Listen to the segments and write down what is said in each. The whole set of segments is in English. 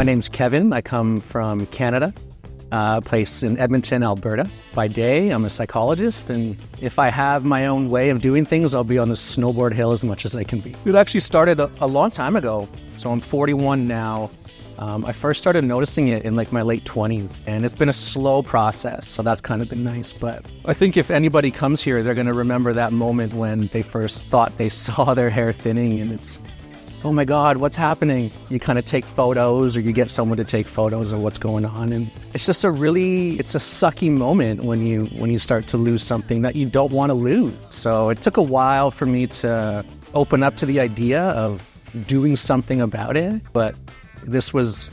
My name's Kevin. I come from Canada, a place in Edmonton, Alberta. By day, I'm a psychologist, and if I have my own way of doing things, I'll be on the snowboard hill as much as I can be. It actually started a long time ago, so I'm 41 now. I first started noticing it in like my late 20s, and it's been a slow process, so that's kind of been nice. But I think if anybody comes here, they're going to remember that moment when they first thought they saw their hair thinning, and it's, oh my God, what's happening? You kind of take photos, or you get someone to take photos of what's going on, and it's just it's a sucky moment when you start to lose something that you don't want to lose. So it took a while for me to open up to the idea of doing something about it, but this was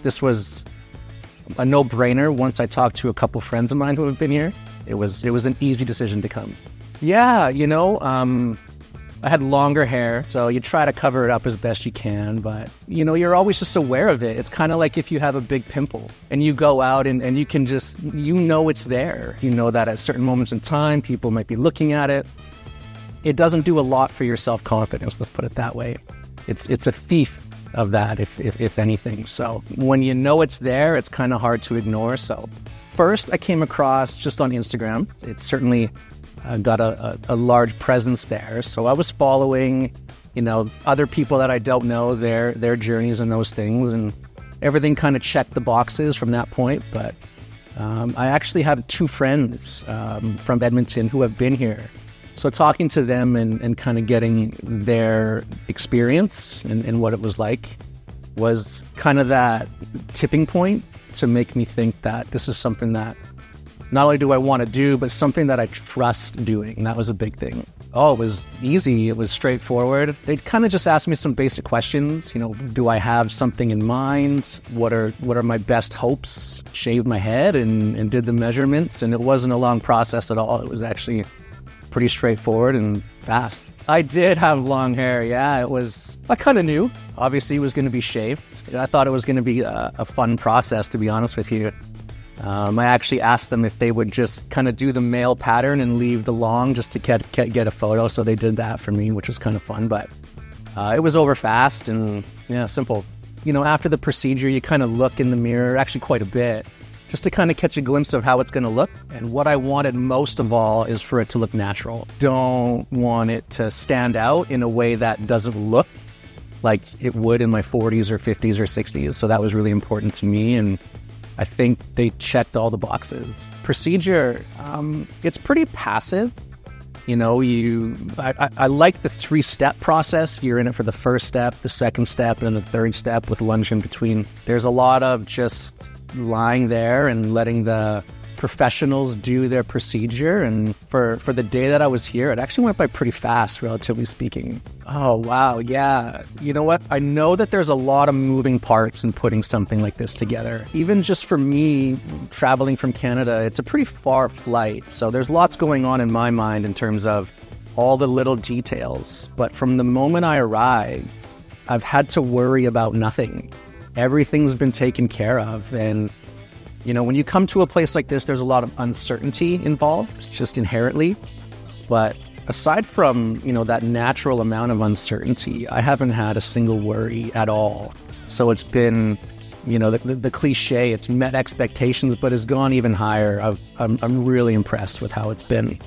a no-brainer once I talked to a couple friends of mine who have been here. It was an easy decision to come. Yeah, I had longer hair, so you try to cover it up as best you can, but you're always just aware of it. It's kind of like if you have a big pimple and you go out and you can just, it's there. You know that at certain moments in time, people might be looking at it. It doesn't do a lot for your self-confidence, let's put it that way. It's a thief of that, if anything. So when you know it's there, it's kind of hard to ignore. So first I came across just on Instagram. It's certainly got a large presence there. So I was following, other people that I don't know, their journeys and those things, and everything kind of checked the boxes from that point. But I actually have two friends from Edmonton who have been here. So talking to them and kind of getting their experience and what it was like was kind of that tipping point to make me think that this is something that not only do I want to do, but something that I trust doing. And that was a big thing. Oh, it was easy. It was straightforward. They kind of just asked me some basic questions. Do I have something in mind? What are my best hopes? Shaved my head and did the measurements. And it wasn't a long process at all. It was actually pretty straightforward and fast. I did have long hair, yeah. I kind of knew. Obviously, it was going to be shaved. I thought it was going to be a fun process, to be honest with you. I actually asked them if they would just kind of do the male pattern and leave the long just to get a photo. So they did that for me, which was kind of fun. But it was over fast and, yeah, simple. After the procedure, you kind of look in the mirror, actually quite a bit, just to kind of catch a glimpse of how it's going to look. And what I wanted most of all is for it to look natural. Don't want it to stand out in a way that doesn't look like it would in my 40s or 50s or 60s. So that was really important to me. And I think they checked all the boxes. Procedure, it's pretty passive. I like the 3-step process. You're in it for the first step, the second step, and then the third step with lunge in between. There's a lot of just lying there and letting the professionals do their procedure. And for the day that I was here, it actually went by pretty fast, relatively speaking. Oh, wow. Yeah. You know what? I know that there's a lot of moving parts in putting something like this together. Even just for me, traveling from Canada, it's a pretty far flight. So there's lots going on in my mind in terms of all the little details. But from the moment I arrived, I've had to worry about nothing. Everything's been taken care of. And, when you come to a place like this, there's a lot of uncertainty involved, just inherently. But aside from, that natural amount of uncertainty, I haven't had a single worry at all. So it's been, the cliche, it's met expectations, but it's gone even higher. I'm really impressed with how it's been.